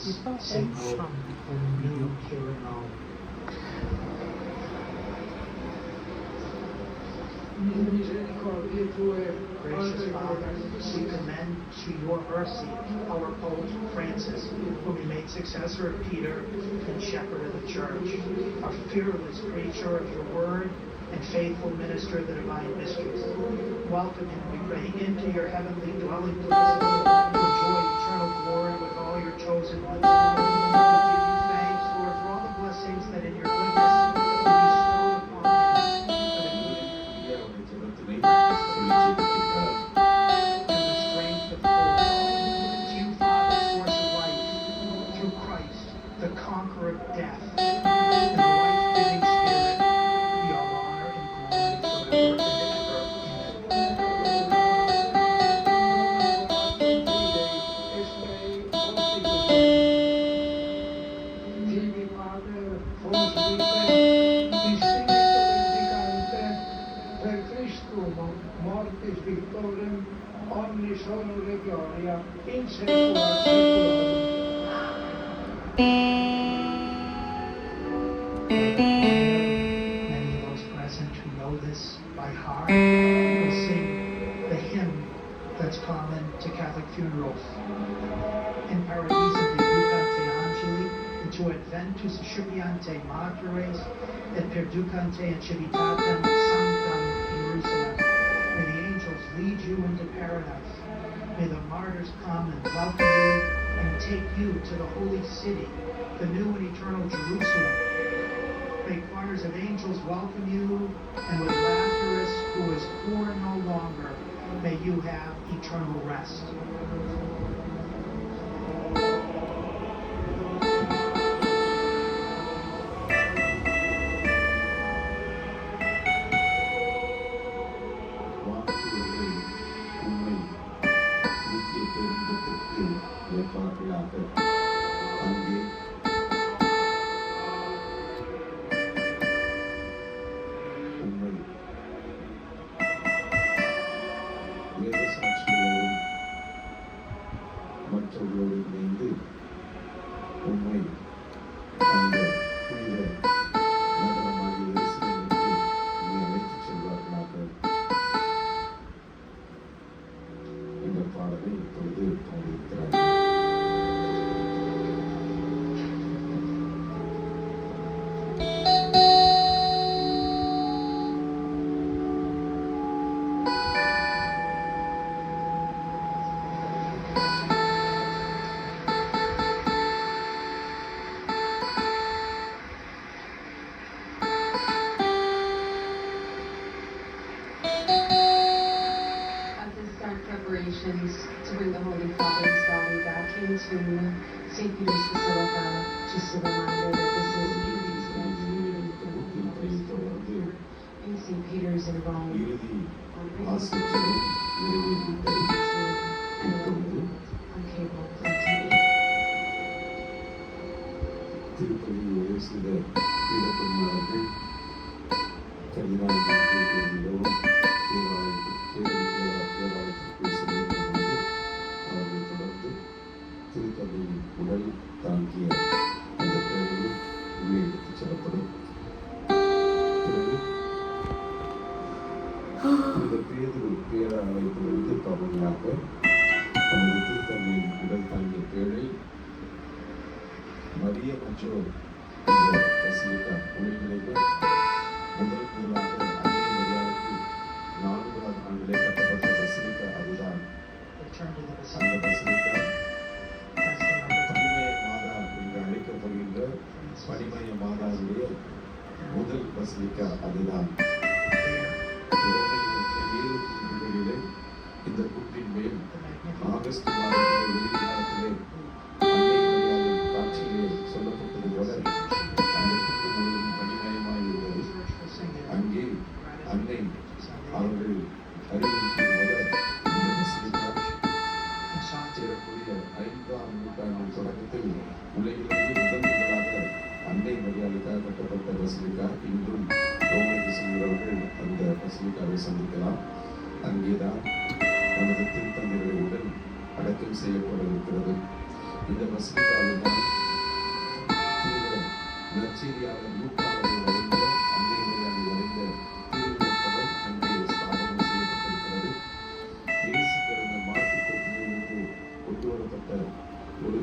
Senhor, comigo pelo mal. Gracious Father, we commend to your mercy our Pope Francis, whom he made successor of Peter and shepherd of the Church, a fearless preacher of your word and faithful minister of the divine mysteries. Welcome him, we pray, into your heavenly dwelling place, to enjoy eternal glory with all your chosen ones. We give you thanks, Lord, for all the blessings that in your goodness you bestowed upon him. The conqueror of death, and the life-giving Spirit, be all honor and glory forever Many of those present who know this by heart will sing the hymn that's common to Catholic funerals. In Paradiso Deducante Angeli, et tu adventus scipiante martyres, et perducante in civitatem sanctam Jerusalem. May the angels lead you into paradise. May the martyrs come and welcome you and take you to the holy city, the new and eternal Jerusalem. May choirs of angels welcome you, and with Lazarus, who is poor no longer, may you have eternal rest. To bring the Holy Father's body back into St. Peter's Basilica, just a reminder that this is in St. Peter's in Rome. On cable TV. உடல் தாங்கிய அந்த பேரில் உள்ளே எடுத்துச் செல்லப்படும். இந்த பேதுரு பேராலயத்திலிருந்து பவனியாக தமது திருத்தந்தையின் உடல் தாங்கிய பேழை மரிய மற்றோர் என்ற பசிலிக்கா உயிர்நிலையில் முதல் முதலாக அன்னை மரியாதைக்கு 4வது ஆண்டிலே கட்டப்பட்ட பசிலிக்கா அதுதான். அந்த பசிலிக்கா பனிமய மாதாவுடைய முதல் பசிலிக்கா அதுதான். இந்த குன்றின் மேல் ஆகஸ்ட் மாதத்திலே வெளிக்காலத்திலே அன்னை மரியாதை காட்சியிலே சொல்லப்பட்டது போல அந்த குன்று முழுவதும் பனிமயமாய் இருந்தது. அங்கே அன்னை அவர்கள் அறிவுறுத்திய போல இந்த பசிலிக்கா சேரக்கூடிய 5ஆம் நூற்றாண்டின் தொடக்கத்தில் உலகிலேயே முதல் முதலாக அன்னை மரியாதைக்காக கட்டப்பட்ட பசிலிக்கா. இன்றும் ரோமனுக்கு செல்கிறவர்கள் அந்த பசிலிக்காவை சந்திக்கலாம். அங்கேதான் நமது திருத்தந்தையுடைய உடல் அடக்கம் செய்யப்பட இருக்கிறது. இந்த பசிலிக்காவில் தான் நற்செய்தியாளர் லூக்காவில் வரைந்த அன்னை மரியாதை வரைந்த திருவுருவப்படம் அங்கே ஸ்தாபனம் செய்யப்பட்டிருக்கிறது. இயேசு பிறந்த மாட்டுக் கொட்டிலிருந்து கொண்டு வரப்பட்ட ஒரு